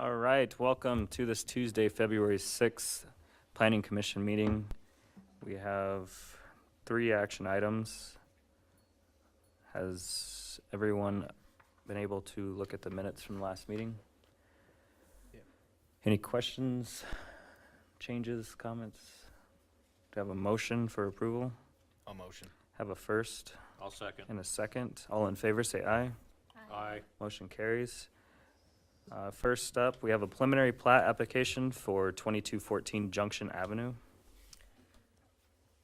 All right, welcome to this Tuesday, February 6th Planning Commission meeting. We have 3 action items. Has everyone been able to look at the minutes from the last meeting? Yeah. Any questions, changes, comments? Do I have a motion for approval? I'll motion. Have a first I'll second. and a second. All in favor, say aye. Aye. Motion carries. First up, we have a preliminary plat application for 2214 Junction Avenue.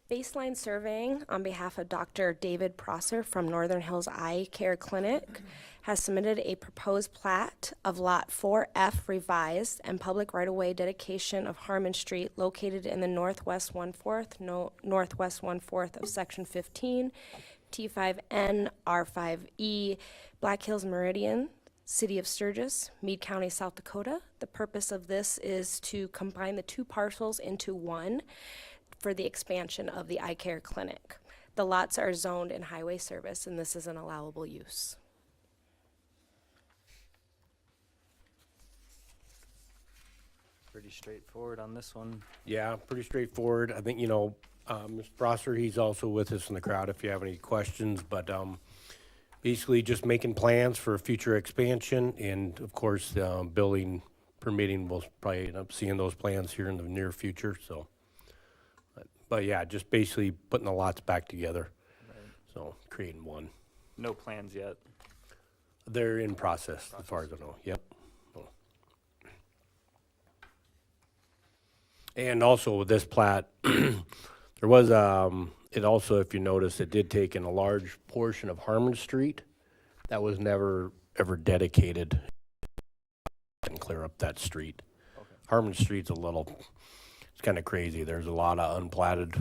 Baseline surveying on behalf of Dr. David Prosser from Northern Hills Eye Care Clinic has submitted a proposed plat of Lot 4F revised and public right-of-way dedication of Harmon Street located in the northwest 1/4 of Section 15, T5N, R5E, Black Hills Meridian, City of Sturgis, Meade County, South Dakota. The purpose of this is to combine the 2 parcels into one for the expansion of the eye care clinic. The lots are zoned in highway service, and this is an allowable use. Pretty straightforward on this one. Yeah, pretty straightforward. I think, Mr. Prosser, he's also with us in the crowd if you have any questions, but basically just making plans for future expansion, and of course, building permitting, we'll probably end up seeing those plans here in the near future, so. But yeah, just basically putting the lots back together, so creating one. No plans yet. They're in process, as far as I know, yep. So. And also with this plat, there was, it also, if you notice, it did take in a large portion of Harmon Street that was never ever dedicated and clear up that street. Okay. Harmon Street's it's kind of crazy. There's a lot of unplatted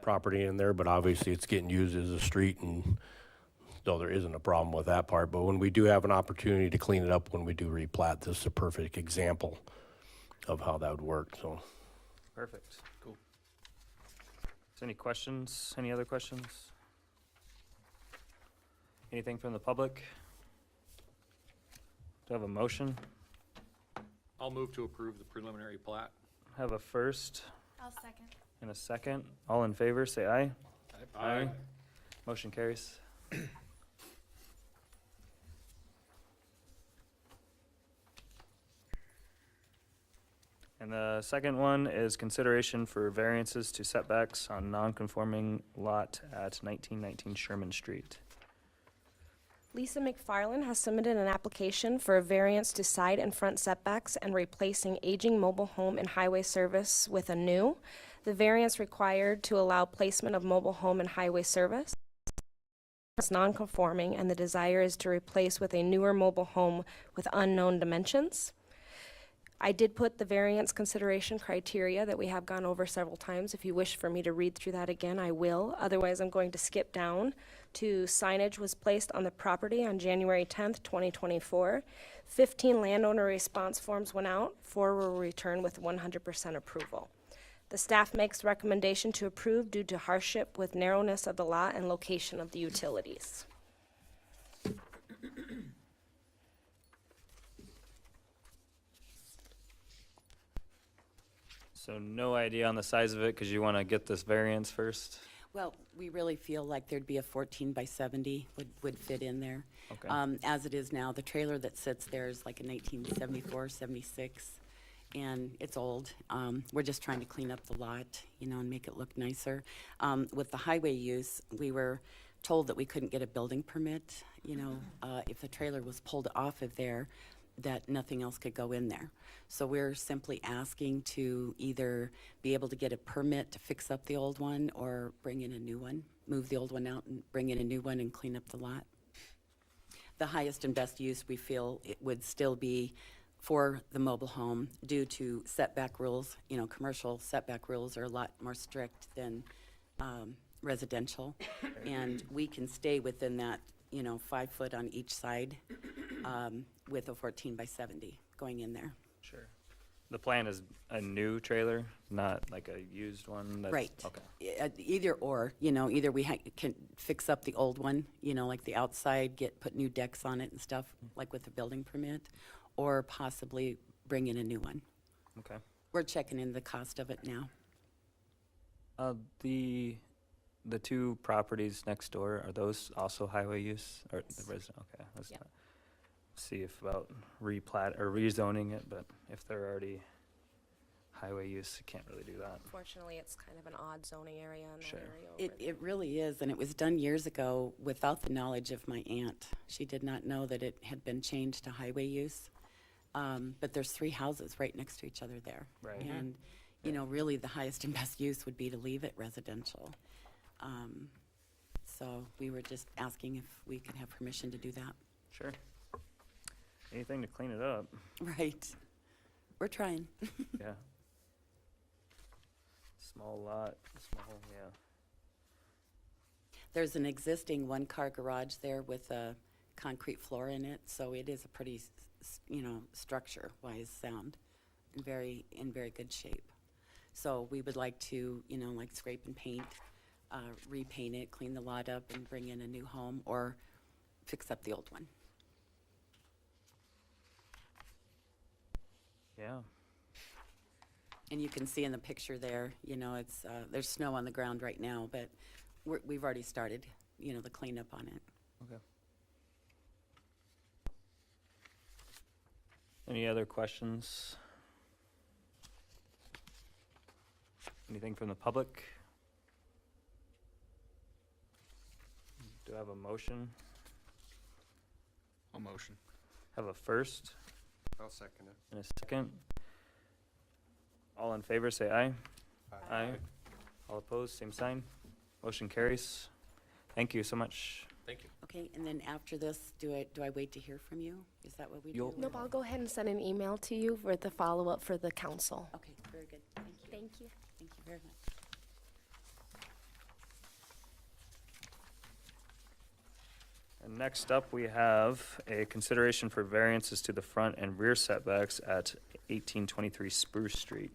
property in there, but obviously it's getting used as a street, and so there isn't a problem with that part. But when we do have an opportunity to clean it up when we do replat, this is a perfect example of how that would work, so. Perfect. Cool. Any questions? Any other questions? Anything from the public? Do I have a motion? I'll move to approve the preliminary plat. Have a first I'll second. and a second. All in favor, say aye. Motion carries. And the second one is consideration for variances to setbacks on non-conforming lot at 1919 Sherman Street. Lisa McFarland has submitted an application for a variance to side and front setbacks and replacing aging mobile home in highway service with a new. The variance required to allow placement of mobile home in highway service is non-conforming, and the desire is to replace with a newer mobile home with unknown dimensions. I did put the variance consideration criteria that we have gone over several times. If you wish for me to read through that again, I will. Otherwise, I'm going to skip down to signage was placed on the property on January 10th, 2024. 15 landowner response forms went out. 4 were returned with 100% approval. The staff makes recommendation to approve due to hardship with narrowness of the lot and location of the utilities. So no idea on the size of it because you want to get this variance first? Well, we really feel like there'd be a 14 by 70 would fit in there. Okay. As it is now, the trailer that sits there is like a 1974, 76, and it's old. We're just trying to clean up the lot, and make it look nicer. With the highway use, we were told that we couldn't get a building permit, if the trailer was pulled off of there, that nothing else could go in there. So we're simply asking to either be able to get a permit to fix up the old one or bring in a new one, move the old one out and bring in a new one and clean up the lot. The highest and best use we feel it would still be for the mobile home due to setback rules. Commercial setback rules are a lot more strict than residential. And we can stay within that 5 foot on each side with a 14 by 70 going in there. Sure. The plan is a new trailer, not like a used one? That's, Right. Okay. Either or, either we can fix up the old one, like the outside, put new decks on it and stuff, like with the building permit, or possibly bring in a new one. Okay. We're checking in the cost of it now. The two properties next door, are those also highway use or the resident? Okay. Let's Yeah. not see if about replat or rezoning it, but if they're already highway use, you can't really do that. Unfortunately, it's kind of an odd zoning area in that Sure. area over It really is, and it was done years ago without the knowledge of my aunt. She did not know that it had been changed to highway use. But there's 3 houses right next to each other there. Right. And, you know, really the highest and best use would be to leave it residential. So we were just asking if we could have permission to do that. Sure. Anything to clean it up. Right. We're trying. Yeah. Small lot, yeah. There's an existing 1-car garage there with a concrete floor in it, so it is a pretty, structure-wise sound, in very good shape. So we would like to, like scrape and paint, repaint it, clean the lot up, and bring in a new home, or fix up the old one. Yeah. And you can see in the picture there, it's, there's snow on the ground right now, but we've already started, the cleanup on it. Okay. Any other questions? Anything from the public? Do I have a motion? I'll motion. Have a first I'll second it. and a second. All in favor, say aye. Aye. All opposed, same sign. Motion carries. Thank you so much. Thank you. Okay, and then after this, do I wait to hear from you? Is that what we do? You'll- Nope, I'll go ahead and send an email to you with the follow-up for the council. Okay, very good. Thank you. Thank you. Thank you very much. And next up, we have a consideration for variances to the front and rear setbacks at 1823 Spruce Street.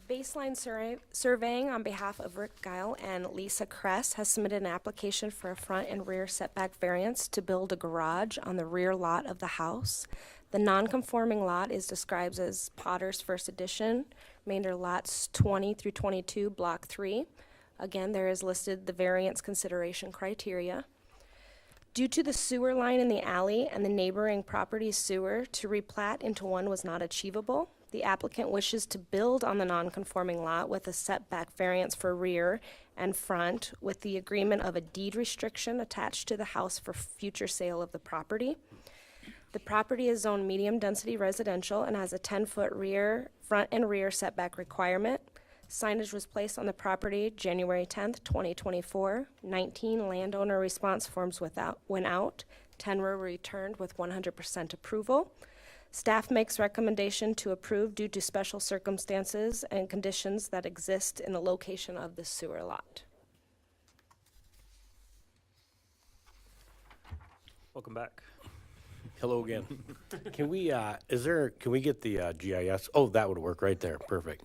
Baseline Surveying on behalf of Rick Geil and Lisa Kress has submitted an application for a front and rear setback variance to build a garage on the rear lot of the house. The non-conforming lot is described as Potter's First Edition, remainder lots 20 through 22, Block 3. Again, there is listed the variance consideration criteria. Due to the sewer line in the alley and the neighboring property's sewer, to replat into one was not achievable. The applicant wishes to build on the non-conforming lot with a setback variance for rear and front with the agreement of a deed restriction attached to the house for future sale of the property. The property is zoned medium-density residential and has a 10-foot front and rear setback requirement. Signage was placed on the property January 10th, 2024. 19 landowner response forms went out. 10 were returned with 100% approval. Staff makes recommendation to approve due to special circumstances and conditions that exist in the location of the sewer lot. Welcome back. Hello again. Can we get the GIS? Oh, that would work right there. Perfect.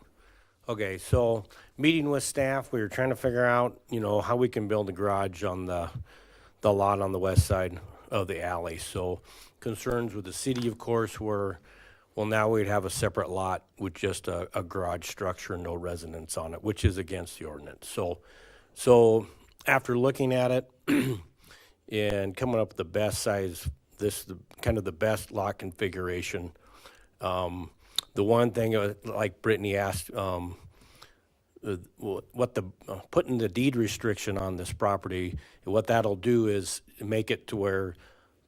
Okay, so meeting with staff, we were trying to figure out, how we can build a garage on the lot on the west side of the alley. So concerns with the city, of course, were, well, now we'd have a separate lot with just a garage structure, no residence on it, which is against the ordinance. So after looking at it and coming up with the best size, kind of the best lot configuration, the one thing, like Brittany asked, putting the deed restriction on this property, what that'll do is make it to where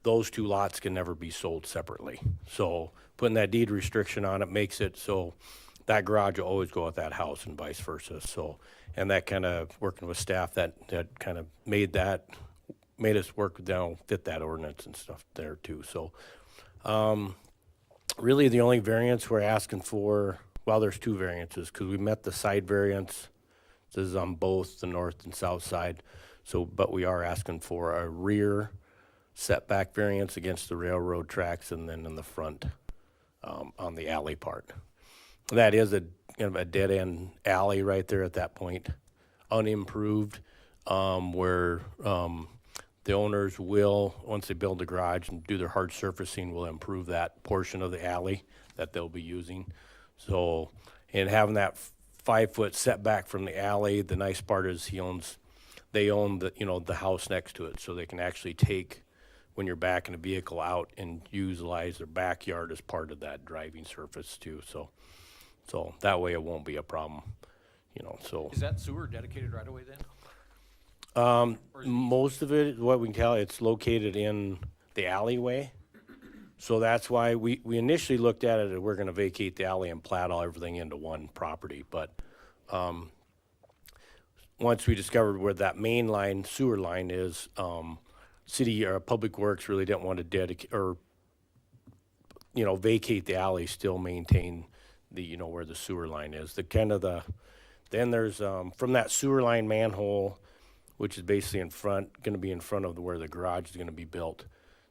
those two lots can never be sold separately. So putting that deed restriction on it makes it so that garage will always go with that house and vice versa. So, and that kind of working with staff, that kind of made us work down, fit that ordinance and stuff there too. So, really, the only variance we're asking for, well, there's 2 variances, because we met the side variance. This is on both the north and south side. So, but we are asking for a rear setback variance against the railroad tracks, and then in the front, on the alley part. That is a kind of a dead-end alley right there at that point, unimproved, where the owners will, once they build the garage and do their hard surfacing, will improve that portion of the alley that they'll be using. So, and having that 5-foot setback from the alley, the nice part is they own the, you know, the house next to it, so they can actually take, when you're backing a vehicle out, and utilize their backyard as part of that driving surface too. So that way it won't be a problem, you know, so. Is that sewer dedicated right away then? Most of it, what we can tell, it's located in the alleyway. So that's why we initially looked at it, and we're gonna vacate the alley and plat all everything into one property. But, once we discovered where that main line, sewer line is, city or Public Works really didn't want to dedicate, or, you know, vacate the alley, still maintain the, you know, where the sewer line is. Then there's, from that sewer line manhole, which is basically gonna be in front of where the garage is gonna be built,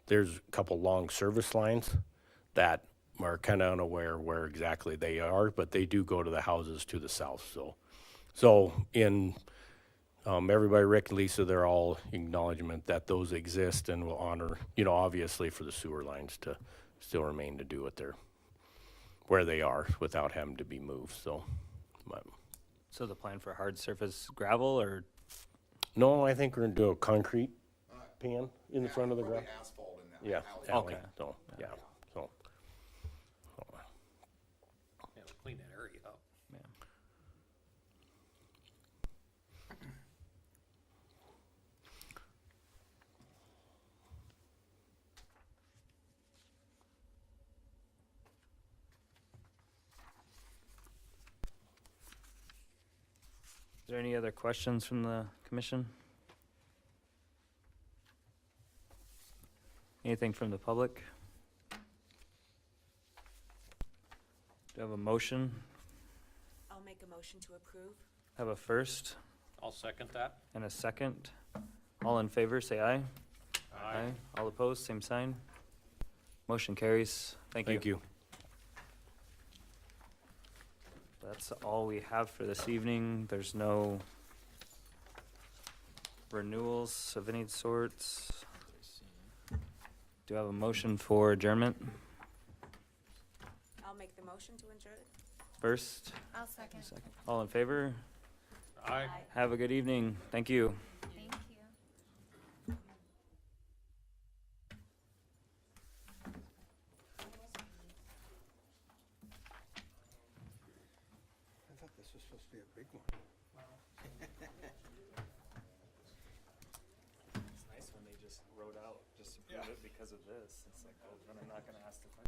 there's a couple long service lines that are kinda unaware where exactly they are, but they do go to the houses to the south, so everybody, Rick and Lisa, they're all acknowledgement that those exist and will honor, you know, obviously for the sewer lines to still remain to do where they are without having to be moved, so. But, So the plan for hard surface gravel, or no, I think we're gonna do a concrete pan in the front of the Probably garage. asphalt in that Yeah, alley. alley, Okay. so, yeah, so. Yeah, clean that area up. yeah. Is there any other questions from the commission? Anything from the public? Do you have a motion? I'll make a motion to approve. Have a first I'll second that. and a second. All in favor, say aye. All opposed, same sign. Motion carries. Thank you. Thank you. That's all we have for this evening. There's no renewals of any sorts. Do you have a motion for adjournment? I'll make the motion to adjourn. First, I'll second. second. All in favor? Aye. Have a good evening. Thank you. Thank you. I thought this was supposed to be a big one. It's nice when they just wrote out, just approve it because of this. It's like, oh, then I'm not gonna ask the question.